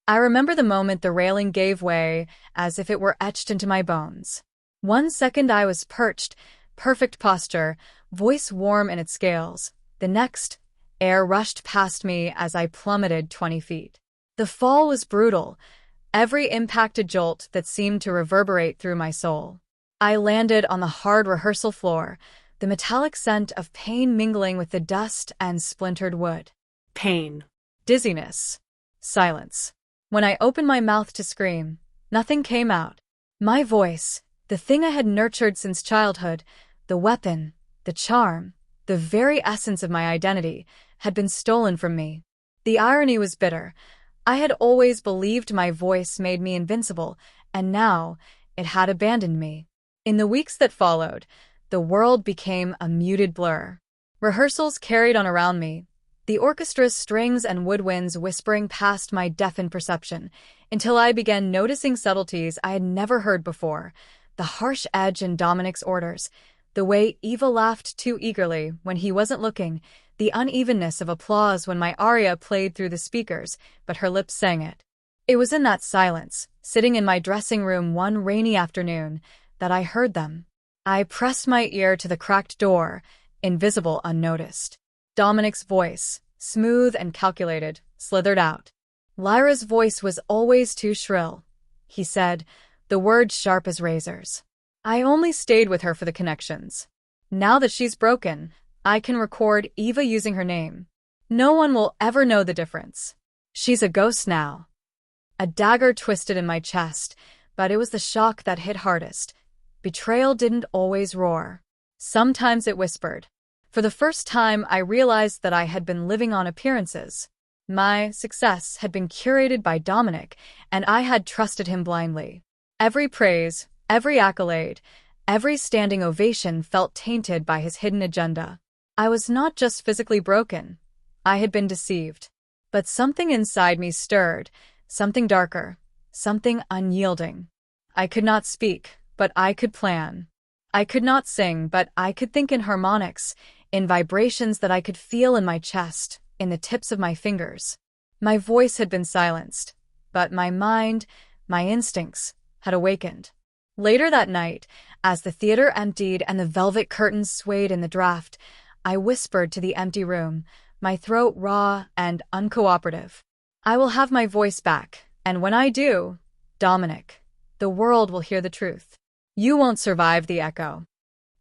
I remember the moment the railing gave way, as if it were etched into my bones. 1 second I was perched, perfect posture, voice warm in its scales. The next, air rushed past me as I plummeted 20 feet. The fall was brutal, every impact a jolt that seemed to reverberate through my soul. I landed on the hard rehearsal floor, the metallic scent of pain mingling with the dust and splintered wood. Pain. Dizziness. Silence. When I opened my mouth to scream, nothing came out. My voice, the thing I had nurtured since childhood, the weapon, the charm, the very essence of my identity, had been stolen from me. The irony was bitter. I had always believed my voice made me invincible, and now it had abandoned me. In the weeks that followed, the world became a muted blur. Rehearsals carried on around me, the orchestra's strings and woodwinds whispering past my deafened perception, until I began noticing subtleties I had never heard before. The harsh edge in Dominic's orders, the way Eva laughed too eagerly when he wasn't looking, the unevenness of applause when my aria played through the speakers, but her lips sang it. It was in that silence, sitting in my dressing room one rainy afternoon, that I heard them. I pressed my ear to the cracked door, invisible unnoticed. Dominic's voice, smooth and calculated, slithered out. Lyra's voice was always too shrill, he said, the words sharp as razors. I only stayed with her for the connections. Now that she's broken, I can record Eva using her name. No one will ever know the difference. She's a ghost now. A dagger twisted in my chest, but it was the shock that hit hardest. Betrayal didn't always roar. Sometimes it whispered. For the first time, I realized that I had been living on appearances. My success had been curated by Dominic, and I had trusted him blindly. Every praise, every accolade, every standing ovation felt tainted by his hidden agenda. I was not just physically broken. I had been deceived. But something inside me stirred, something darker, something unyielding. I could not speak, but I could plan. I could not sing, but I could think in harmonics, in vibrations that I could feel in my chest, in the tips of my fingers. My voice had been silenced, but my mind, my instincts, had awakened. Later that night, as the theater emptied and the velvet curtains swayed in the draft, I whispered to the empty room, my throat raw and uncooperative. I will have my voice back, and when I do, Dominic, the world will hear the truth. You won't survive the echo.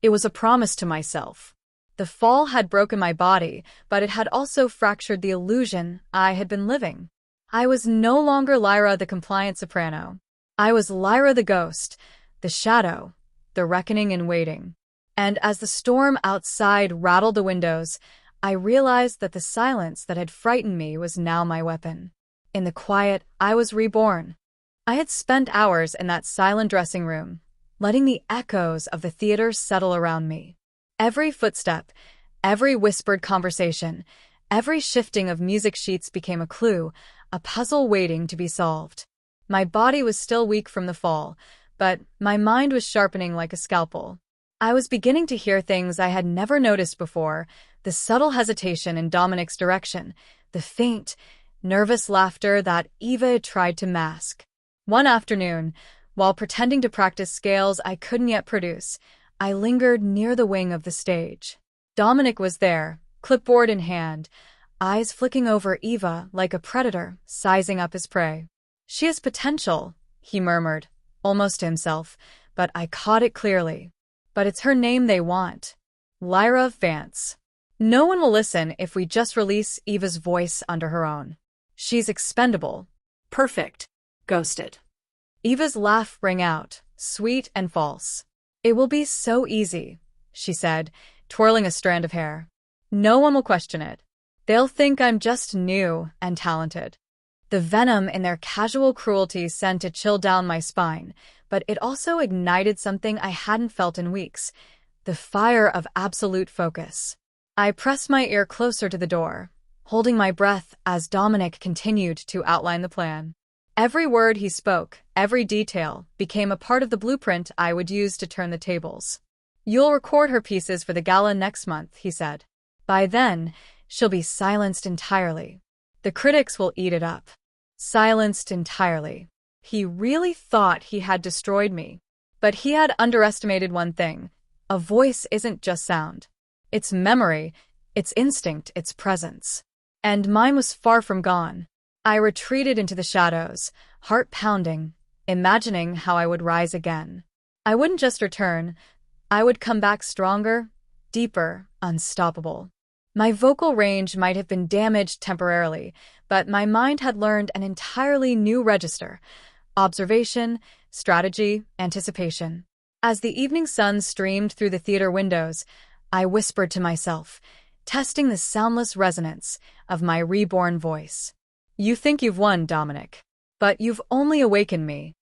It was a promise to myself. The fall had broken my body, but it had also fractured the illusion I had been living. I was no longer Lyra the compliant soprano. I was Lyra the ghost, the shadow, the reckoning in waiting. And as the storm outside rattled the windows, I realized that the silence that had frightened me was now my weapon. In the quiet, I was reborn. I had spent hours in that silent dressing room, letting the echoes of the theater settle around me. Every footstep, every whispered conversation, every shifting of music sheets became a clue, a puzzle waiting to be solved. My body was still weak from the fall, but my mind was sharpening like a scalpel. I was beginning to hear things I had never noticed before, the subtle hesitation in Dominic's direction, the faint, nervous laughter that Eva tried to mask. One afternoon, while pretending to practice scales I couldn't yet produce, I lingered near the wing of the stage. Dominic was there, clipboard in hand, eyes flicking over Eva like a predator sizing up his prey. She has potential, he murmured, almost to himself, but I caught it clearly. But it's her name they want. Lyra Vance. No one will listen if we just release Eva's voice under her own. She's expendable. Perfect. Ghosted. Eva's laugh rang out, sweet and false. It will be so easy, she said, twirling a strand of hair. No one will question it. They'll think I'm just new and talented. The venom in their casual cruelty sent a chill down my spine, but it also ignited something I hadn't felt in weeks, the fire of absolute focus. I pressed my ear closer to the door, holding my breath as Dominic continued to outline the plan. Every word he spoke, every detail, became a part of the blueprint I would use to turn the tables. You'll record her pieces for the gala next month, he said. By then, she'll be silenced entirely. The critics will eat it up. silenced entirely. He really thought he had destroyed me. But he had underestimated one thing. A voice isn't just sound. It's memory, it's instinct, it's presence. And mine was far from gone. I retreated into the shadows, heart pounding, imagining how I would rise again. I wouldn't just return, I would come back stronger, deeper, unstoppable. My vocal range might have been damaged temporarily, but my mind had learned an entirely new register: observation, strategy, anticipation. As the evening sun streamed through the theater windows, I whispered to myself, testing the soundless resonance of my reborn voice. You think you've won, Dominic, but you've only awakened me.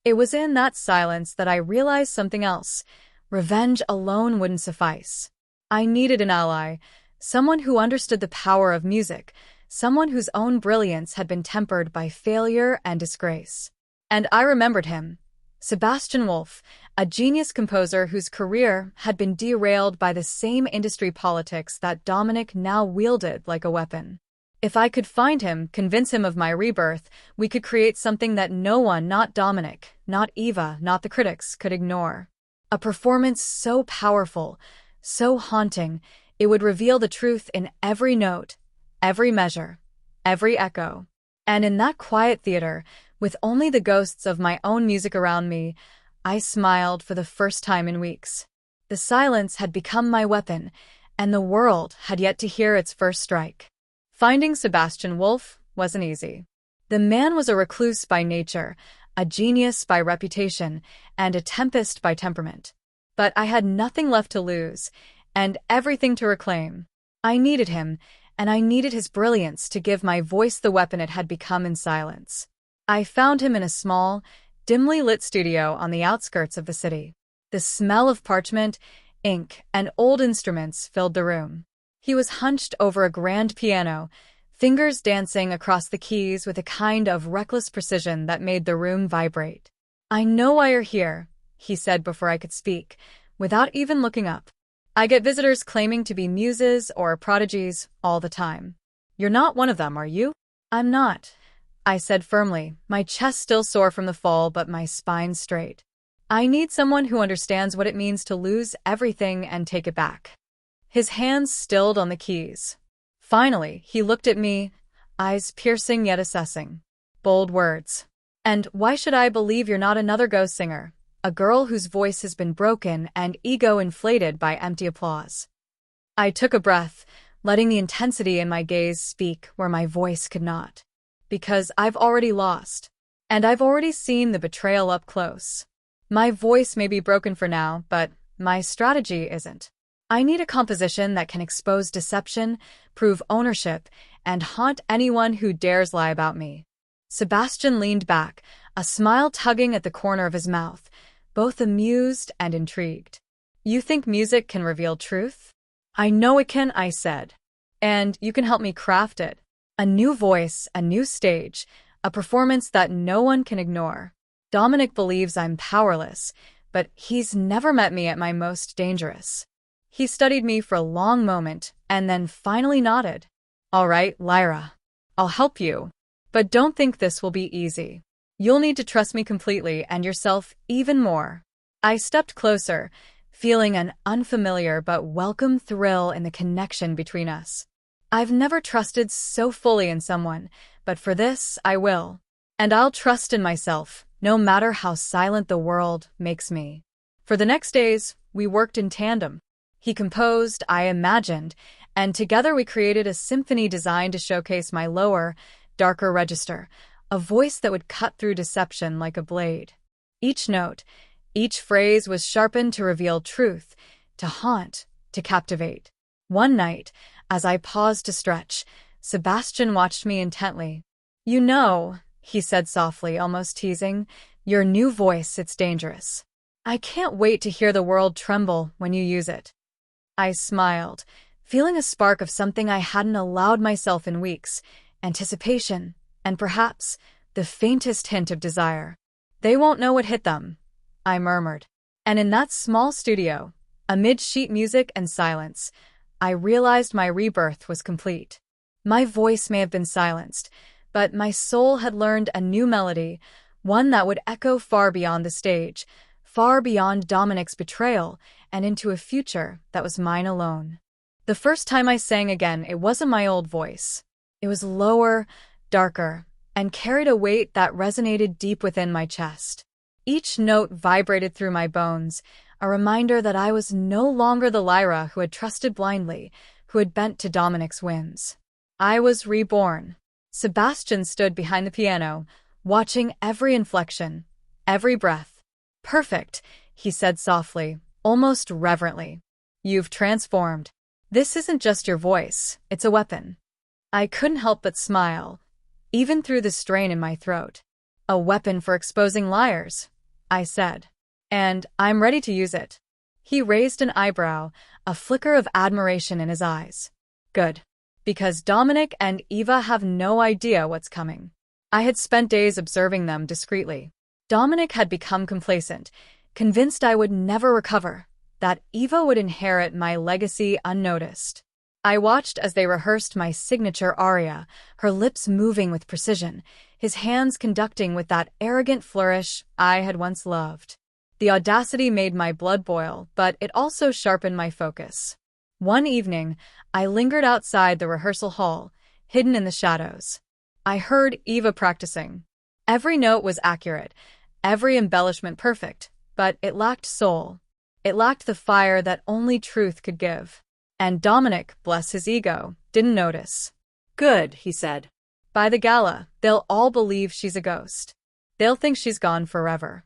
It was in that silence that I realized something else. Revenge alone wouldn't suffice. I needed an ally, someone who understood the power of music, someone whose own brilliance had been tempered by failure and disgrace. And I remembered him. Sebastian Wolf, a genius composer whose career had been derailed by the same industry politics that Dominic now wielded like a weapon. If I could find him, convince him of my rebirth, we could create something that no one, not Dominic, not Eva, not the critics, could ignore. A performance so powerful, so haunting, it would reveal the truth in every note, every measure, every echo. And in that quiet theater, with only the ghosts of my own music around me, I smiled for the first time in weeks. The silence had become my weapon, and the world had yet to hear its first strike. Finding Sebastian Wolf wasn't easy. The man was a recluse by nature, a genius by reputation, and a tempest by temperament. But I had nothing left to lose, and everything to reclaim. I needed him, and I needed his brilliance to give my voice the weapon it had become in silence. I found him in a small, dimly lit studio on the outskirts of the city. The smell of parchment, ink, and old instruments filled the room. He was hunched over a grand piano, fingers dancing across the keys with a kind of reckless precision that made the room vibrate. "I know why you're here," he said before I could speak, without even looking up. "I get visitors claiming to be muses or prodigies all the time. You're not one of them, are you?" "I'm not," I said firmly, my chest still sore from the fall but my spine straight. "I need someone who understands what it means to lose everything and take it back." His hands stilled on the keys. Finally, he looked at me, eyes piercing yet assessing. Bold words. "And why should I believe you're not another ghost singer, a girl whose voice has been broken and ego inflated by empty applause?" I took a breath, letting the intensity in my gaze speak where my voice could not. "Because I've already lost. And I've already seen the betrayal up close. My voice may be broken for now, but my strategy isn't. I need a composition that can expose deception, prove ownership, and haunt anyone who dares lie about me." Sebastian leaned back, a smile tugging at the corner of his mouth, both amused and intrigued. "You think music can reveal truth?" "I know it can," I said. "And you can help me craft it. A new voice, a new stage, a performance that no one can ignore. Dominic believes I'm powerless, but he's never met me at my most dangerous." He studied me for a long moment and then finally nodded. "All right, Lyra. I'll help you. But don't think this will be easy. You'll need to trust me completely and yourself even more." I stepped closer, feeling an unfamiliar but welcome thrill in the connection between us. I've never trusted so fully in someone, but for this, I will. And I'll trust in myself, no matter how silent the world makes me. For the next days, we worked in tandem. He composed, I imagined, and together we created a symphony designed to showcase my lower, darker register, a voice that would cut through deception like a blade. Each note, each phrase was sharpened to reveal truth, to haunt, to captivate. One night, as I paused to stretch, Sebastian watched me intently. "You know," he said softly, almost teasing, "your new voice, it's dangerous. I can't wait to hear the world tremble when you use it." I smiled, feeling a spark of something I hadn't allowed myself in weeks, anticipation, and perhaps the faintest hint of desire. "They won't know what hit them," I murmured. And in that small studio, amid sheet music and silence, I realized my rebirth was complete. My voice may have been silenced, but my soul had learned a new melody, one that would echo far beyond the stage, far beyond Dominic's betrayal, and into a future that was mine alone. The first time I sang again, it wasn't my old voice. It was lower, darker, and carried a weight that resonated deep within my chest. Each note vibrated through my bones, a reminder that I was no longer the Lyra who had trusted blindly, who had bent to Dominic's whims. I was reborn. Sebastian stood behind the piano, watching every inflection, every breath. "Perfect," he said softly, almost reverently. "You've transformed. This isn't just your voice, it's a weapon." I couldn't help but smile, even through the strain in my throat. "A weapon for exposing liars," I said. "And I'm ready to use it." He raised an eyebrow, a flicker of admiration in his eyes. "Good. Because Dominic and Eva have no idea what's coming." I had spent days observing them discreetly. Dominic had become complacent, convinced I would never recover, that Eva would inherit my legacy unnoticed. I watched as they rehearsed my signature aria, her lips moving with precision, his hands conducting with that arrogant flourish I had once loved. The audacity made my blood boil, but it also sharpened my focus. One evening, I lingered outside the rehearsal hall, hidden in the shadows. I heard Eva practicing. Every note was accurate, every embellishment perfect, but it lacked soul. It lacked the fire that only truth could give. And Dominic, bless his ego, didn't notice. "Good," he said. "By the gala, they'll all believe she's a ghost. They'll think she's gone forever."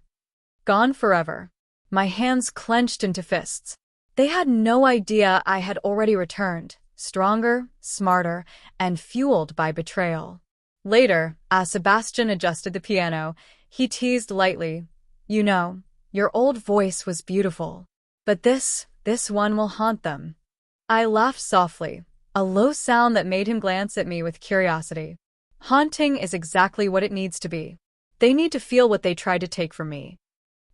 Gone forever. My hands clenched into fists. They had no idea I had already returned, stronger, smarter, and fueled by betrayal. Later, as Sebastian adjusted the piano, he teased lightly, "You know, your old voice was beautiful. But this one will haunt them." I laughed softly, a low sound that made him glance at me with curiosity. Haunting is exactly what it needs to be. They need to feel what they tried to take from me.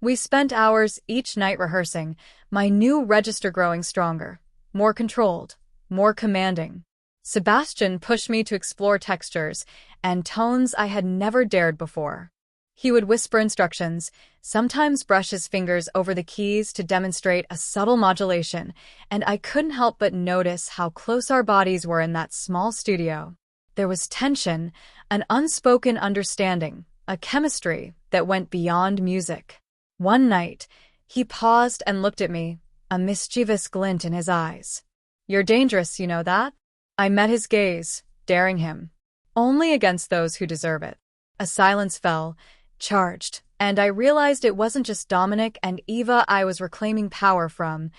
We spent hours each night rehearsing, my new register growing stronger, more controlled, more commanding. Sebastian pushed me to explore textures and tones I had never dared before. He would whisper instructions, sometimes brush his fingers over the keys to demonstrate a subtle modulation, and I couldn't help but notice how close our bodies were in that small studio. There was tension, an unspoken understanding, a chemistry that went beyond music. One night, he paused and looked at me, a mischievous glint in his eyes. "You're dangerous, you know that?" I met his gaze, daring him. "Only against those who deserve it." A silence fell, charged, and I realized it wasn't just Dominic and Eva I was reclaiming power from.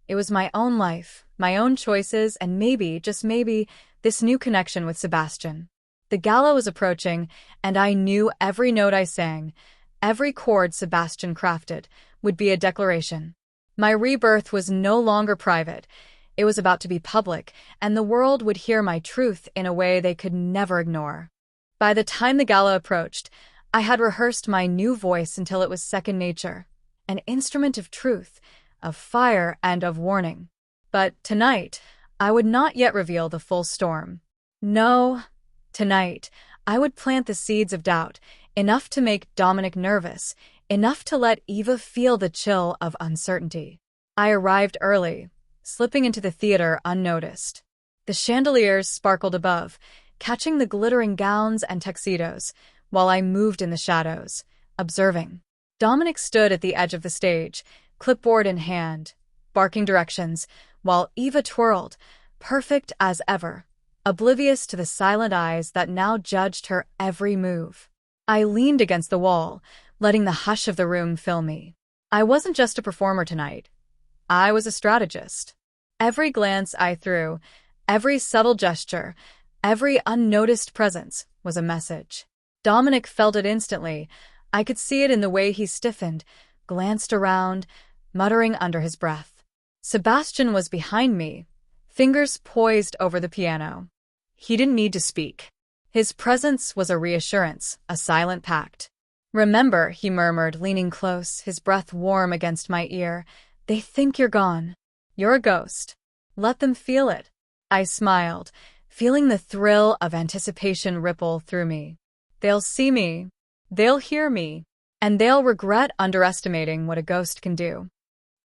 It was my own life, my own choices, and maybe, just maybe, this new connection with Sebastian. The gala was approaching, and I knew every note I sang, every chord Sebastian crafted, would be a declaration. My rebirth was no longer private. It was about to be public, and the world would hear my truth in a way they could never ignore. By the time the gala approached, I had rehearsed my new voice until it was second nature, an instrument of truth, of fire, and of warning. But tonight, I would not yet reveal the full storm. No, tonight, I would plant the seeds of doubt, enough to make Dominic nervous, enough to let Eva feel the chill of uncertainty. I arrived early, slipping into the theater unnoticed. The chandeliers sparkled above, catching the glittering gowns and tuxedos, while I moved in the shadows, observing. Dominic stood at the edge of the stage, clipboard in hand, barking directions, while Eva twirled, perfect as ever, oblivious to the silent eyes that now judged her every move. I leaned against the wall, letting the hush of the room fill me. I wasn't just a performer tonight. I was a strategist. Every glance I threw, every subtle gesture, every unnoticed presence was a message. Dominic felt it instantly. I could see it in the way he stiffened, glanced around, muttering under his breath. Sebastian was behind me, fingers poised over the piano. He didn't need to speak. His presence was a reassurance, a silent pact. "Remember," he murmured, leaning close, his breath warm against my ear, "they think you're gone. You're a ghost. Let them feel it." I smiled, feeling the thrill of anticipation ripple through me. They'll see me, they'll hear me, and they'll regret underestimating what a ghost can do.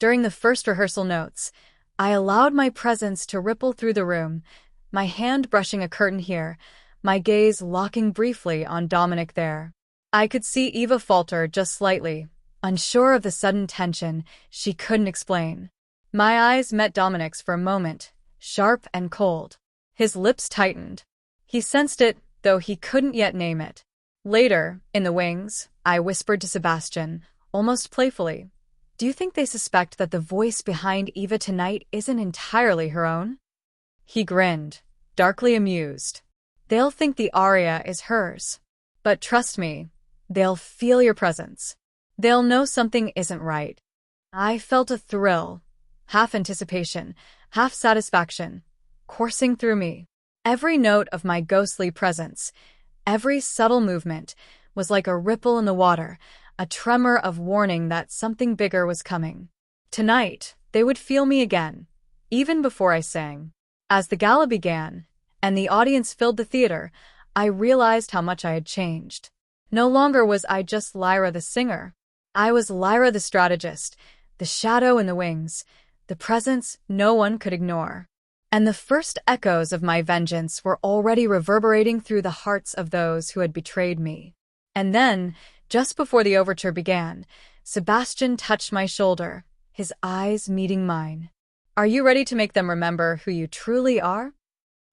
During the first rehearsal notes, I allowed my presence to ripple through the room, my hand brushing a curtain here, my gaze locking briefly on Dominic there. I could see Eva falter just slightly, unsure of the sudden tension she couldn't explain. My eyes met Dominic's for a moment, sharp and cold. His lips tightened. He sensed it, though he couldn't yet name it. Later, in the wings, I whispered to Sebastian, almost playfully, "Do you think they suspect that the voice behind Eva tonight isn't entirely her own?" He grinned, darkly amused. "They'll think the aria is hers. But trust me, they'll feel your presence. They'll know something isn't right." I felt a thrill, half anticipation, half satisfaction, coursing through me. Every note of my ghostly presence, every subtle movement, was like a ripple in the water, a tremor of warning that something bigger was coming. Tonight, they would feel me again, even before I sang. As the gala began, and the audience filled the theater, I realized how much I had changed. No longer was I just Lyra the singer. I was Lyra the strategist, the shadow in the wings, the presence no one could ignore. And the first echoes of my vengeance were already reverberating through the hearts of those who had betrayed me. And then, just before the overture began, Sebastian touched my shoulder, his eyes meeting mine. "Are you ready to make them remember who you truly are?"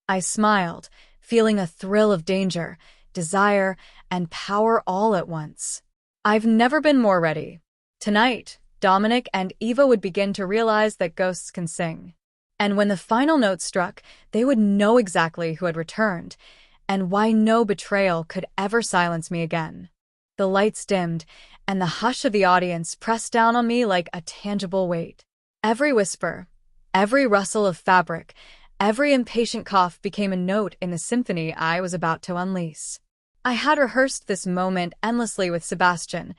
I smiled, feeling a thrill of danger, desire, and power all at once. I've never been more ready. Tonight, Dominic and Eva would begin to realize that ghosts can sing. And when the final note struck, they would know exactly who had returned, and why no betrayal could ever silence me again. The lights dimmed, and the hush of the audience pressed down on me like a tangible weight. Every whisper, every rustle of fabric, every impatient cough became a note in the symphony I was about to unleash. I had rehearsed this moment endlessly with Sebastian,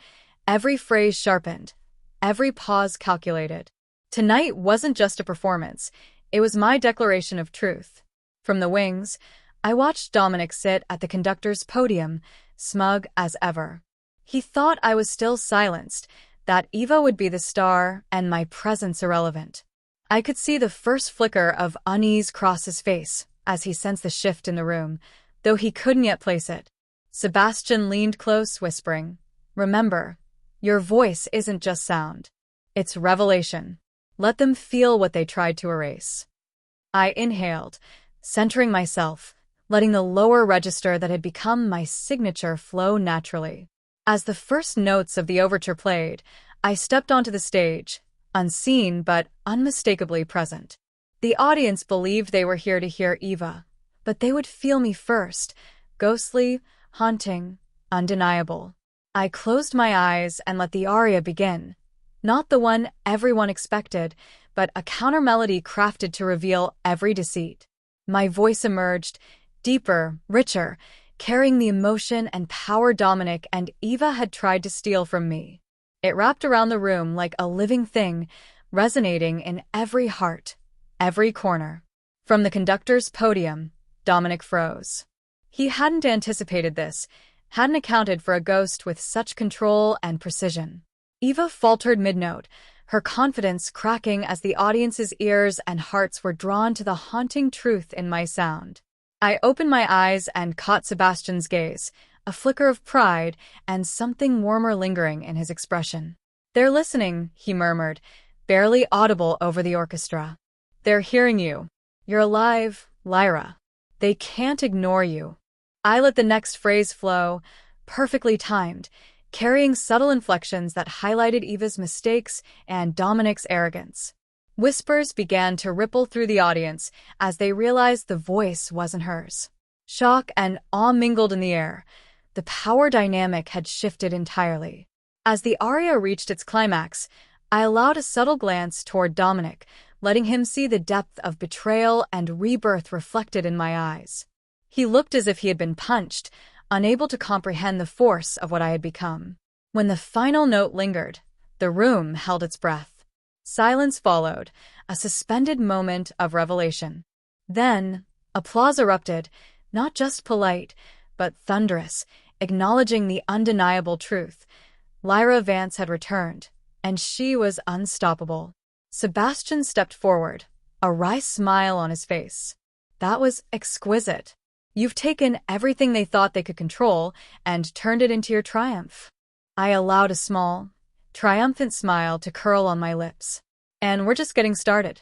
every phrase sharpened, every pause calculated. Tonight wasn't just a performance, it was my declaration of truth. From the wings, I watched Dominic sit at the conductor's podium, smug as ever. He thought I was still silenced, that Eva would be the star and my presence irrelevant. I could see the first flicker of unease cross his face as he sensed the shift in the room, though he couldn't yet place it. Sebastian leaned close, whispering, "Remember, your voice isn't just sound. It's revelation. Let them feel what they tried to erase." I inhaled, centering myself, letting the lower register that had become my signature flow naturally. As the first notes of the overture played, I stepped onto the stage, unseen but unmistakably present. The audience believed they were here to hear Eva, but they would feel me first, ghostly, haunting, undeniable. I closed my eyes and let the aria begin. Not the one everyone expected, but a counter-melody crafted to reveal every deceit. My voice emerged, deeper, richer, carrying the emotion and power Dominic and Eva had tried to steal from me. It wrapped around the room like a living thing, resonating in every heart, every corner. From the conductor's podium, Dominic froze. He hadn't anticipated this, hadn't accounted for a ghost with such control and precision. Eva faltered mid-note, her confidence cracking as the audience's ears and hearts were drawn to the haunting truth in my sound. I opened my eyes and caught Sebastian's gaze, a flicker of pride and something warmer lingering in his expression. "They're listening," he murmured, barely audible over the orchestra. "They're hearing you. You're alive, Lyra. They can't ignore you." I let the next phrase flow, perfectly timed, carrying subtle inflections that highlighted Eva's mistakes and Dominic's arrogance. Whispers began to ripple through the audience as they realized the voice wasn't hers. Shock and awe mingled in the air. The power dynamic had shifted entirely. As the aria reached its climax, I allowed a subtle glance toward Dominic, letting him see the depth of betrayal and rebirth reflected in my eyes. He looked as if he had been punched, unable to comprehend the force of what I had become. When the final note lingered, the room held its breath. Silence followed, a suspended moment of revelation. Then, Applause erupted, not just polite, but thunderous, acknowledging the undeniable truth. Lyra Vance had returned, and she was unstoppable. Sebastian stepped forward, a wry smile on his face. That was exquisite. You've taken everything they thought they could control and turned it into your triumph. I allowed a small, triumphant smile to curl on my lips. And we're just getting started.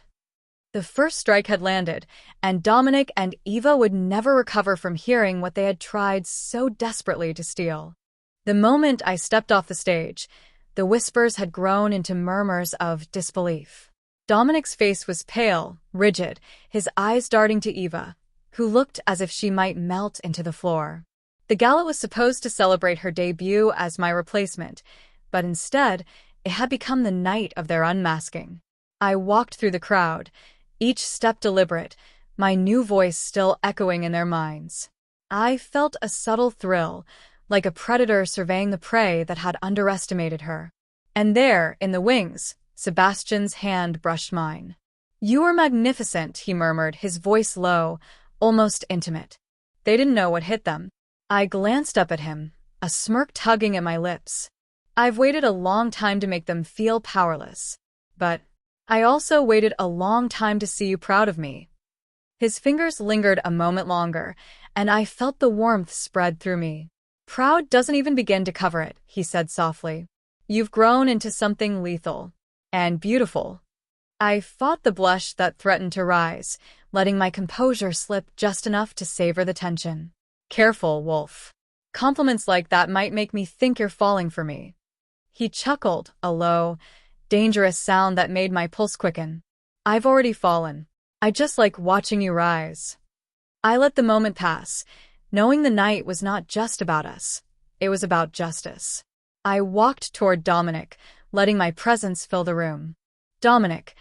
The first strike had landed, and Dominic and Eva would never recover from hearing what they had tried so desperately to steal. The moment I stepped off the stage, the whispers had grown into murmurs of disbelief. Dominic's face was pale, rigid, his eyes darting to Eva, who looked as if she might melt into the floor. The gala was supposed to celebrate her debut as my replacement, but instead, it had become the night of their unmasking. I walked through the crowd, each step deliberate, my new voice still echoing in their minds. I felt a subtle thrill, like a predator surveying the prey that had underestimated her. And there, in the wings, Sebastian's hand brushed mine. "You are magnificent," he murmured, his voice low, almost intimate. They didn't know what hit them. I glanced up at him, a smirk tugging at my lips. I've waited a long time to make them feel powerless. But I also waited a long time to see you proud of me. His fingers lingered a moment longer, and I felt the warmth spread through me. "Proud doesn't even begin to cover it," he said softly. "You've grown into something lethal. And beautiful." I fought the blush that threatened to rise, letting my composure slip just enough to savor the tension. "Careful, Wolf. Compliments like that might make me think you're falling for me." He chuckled, a low, dangerous sound that made my pulse quicken. "I've already fallen. I just like watching you rise." I let the moment pass, knowing the night was not just about us. It was about justice. I walked toward Dominic, letting my presence fill the room. "Dominic,"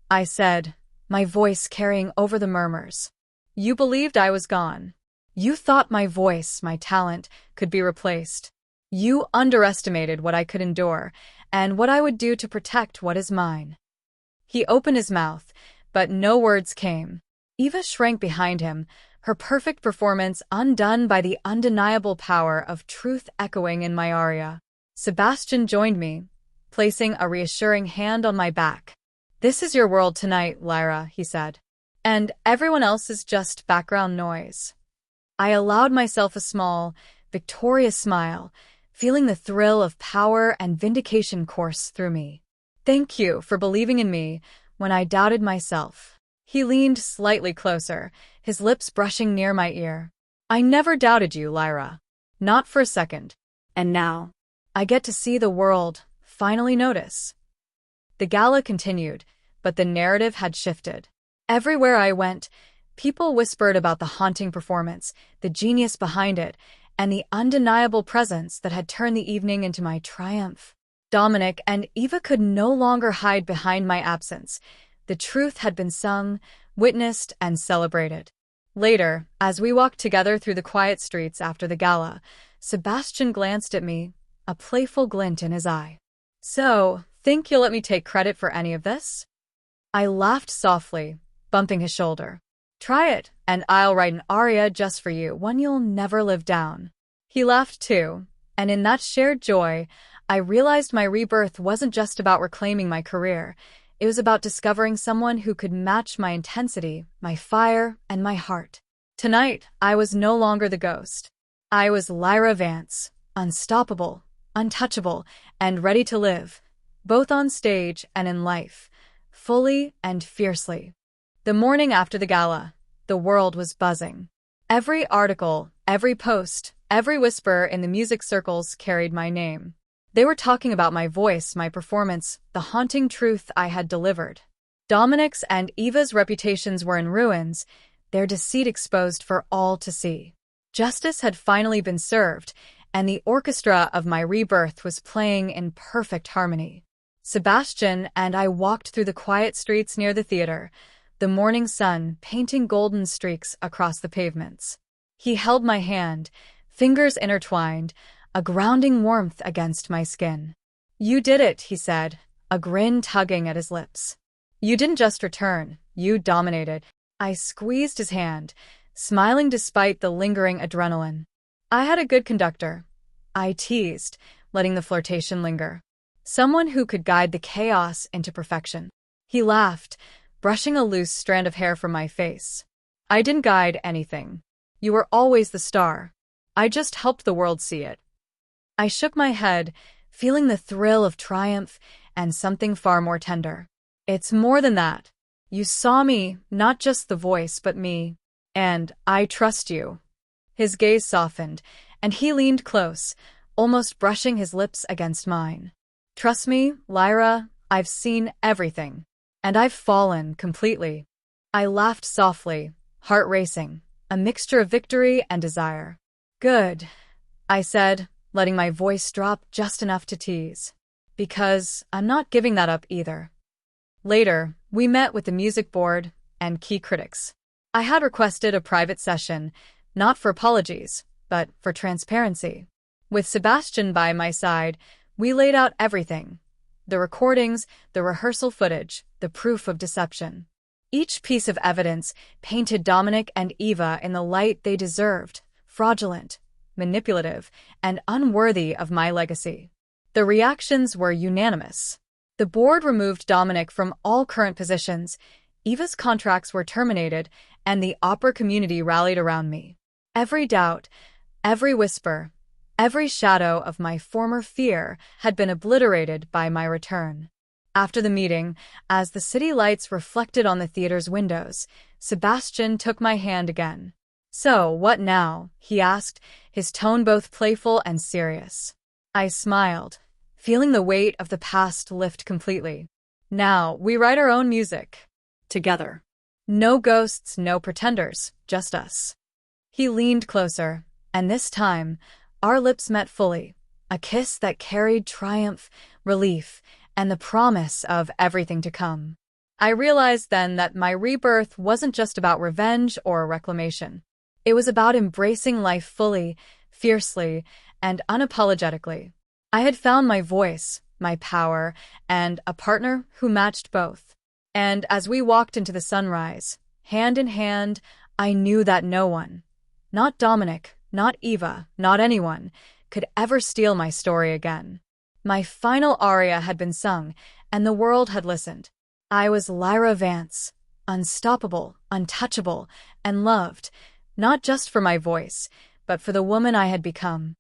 I said, my voice carrying over the murmurs. "You believed I was gone. You thought my voice, my talent, could be replaced. You underestimated what I could endure, and what I would do to protect what is mine." He opened his mouth, but no words came. Eva shrank behind him, her perfect performance undone by the undeniable power of truth echoing in my aria. Sebastian joined me, placing a reassuring hand on my back. "This is your world tonight, Lyra," he said. "And everyone else is just background noise." I allowed myself a small, victorious smile, feeling the thrill of power and vindication course through me. "Thank you for believing in me when I doubted myself." He leaned slightly closer, his lips brushing near my ear. "I never doubted you, Lyra. Not for a second. And now, I get to see the world finally notice." The gala continued, but the narrative had shifted. Everywhere I went, people whispered about the haunting performance, the genius behind it, and the undeniable presence that had turned the evening into my triumph. Dominic and Eva could no longer hide behind my absence. The truth had been sung, witnessed, and celebrated. Later, as we walked together through the quiet streets after the gala, Sebastian glanced at me, a playful glint in his eye. "So, think you'll let me take credit for any of this?" I laughed softly, bumping his shoulder. "Try it, and I'll write an aria just for you, one you'll never live down." He laughed too, and in that shared joy, I realized my rebirth wasn't just about reclaiming my career. It was about discovering someone who could match my intensity, my fire, and my heart. Tonight, I was no longer the ghost. I was Lyra Vance, unstoppable, untouchable, and ready to live, both on stage and in life, fully and fiercely. The morning after the gala, the world was buzzing. Every article, every post, every whisper in the music circles carried my name. They were talking about my voice, my performance, the haunting truth I had delivered. Dominic's and Eva's reputations were in ruins, their deceit exposed for all to see. Justice had finally been served, and the orchestra of my rebirth was playing in perfect harmony. Sebastian and I walked through the quiet streets near the theater, the morning sun painting golden streaks across the pavements. He held my hand, fingers intertwined, a grounding warmth against my skin. "You did it," he said, a grin tugging at his lips. "You didn't just return, you dominated." I squeezed his hand, smiling despite the lingering adrenaline. I had a good conductor, I teased, letting the flirtation linger. Someone who could guide the chaos into perfection. He laughed, brushing a loose strand of hair from my face. I didn't guide anything. You were always the star. I just helped the world see it. I shook my head, feeling the thrill of triumph and something far more tender. It's more than that. You saw me, not just the voice, but me. And I trust you. His gaze softened, and he leaned close, almost brushing his lips against mine. Trust me, Lyra, I've seen everything. And I've fallen completely. I laughed softly, heart racing, a mixture of victory and desire. Good, I said, letting my voice drop just enough to tease. Because I'm not giving that up either. Later, we met with the music board and key critics. I had requested a private session, not for apologies, but for transparency. With Sebastian by my side, we laid out everything. The recordings, the rehearsal footage, the proof of deception. Each piece of evidence painted Dominic and Eva in the light they deserved, fraudulent, manipulative, and unworthy of my legacy. The reactions were unanimous. The board removed Dominic from all current positions, Eva's contracts were terminated, and the opera community rallied around me. Every doubt, every whisper, every shadow of my former fear had been obliterated by my return. After the meeting, as the city lights reflected on the theater's windows, Sebastian took my hand again. So, what now? He asked, his tone both playful and serious. I smiled, feeling the weight of the past lift completely. Now, we write our own music. Together. No ghosts, no pretenders, just us. He leaned closer, and this time, our lips met fully, a kiss that carried triumph, relief, and the promise of everything to come. I realized then that my rebirth wasn't just about revenge or reclamation. It was about embracing life fully, fiercely, and unapologetically. I had found my voice, my power, and a partner who matched both. And as we walked into the sunrise, hand in hand, I knew that no one, not Dominic, not Eva, not anyone, could ever steal my story again. My final aria had been sung, and the world had listened. I was Lyra Vance, unstoppable, untouchable, and loved, not just for my voice, but for the woman I had become.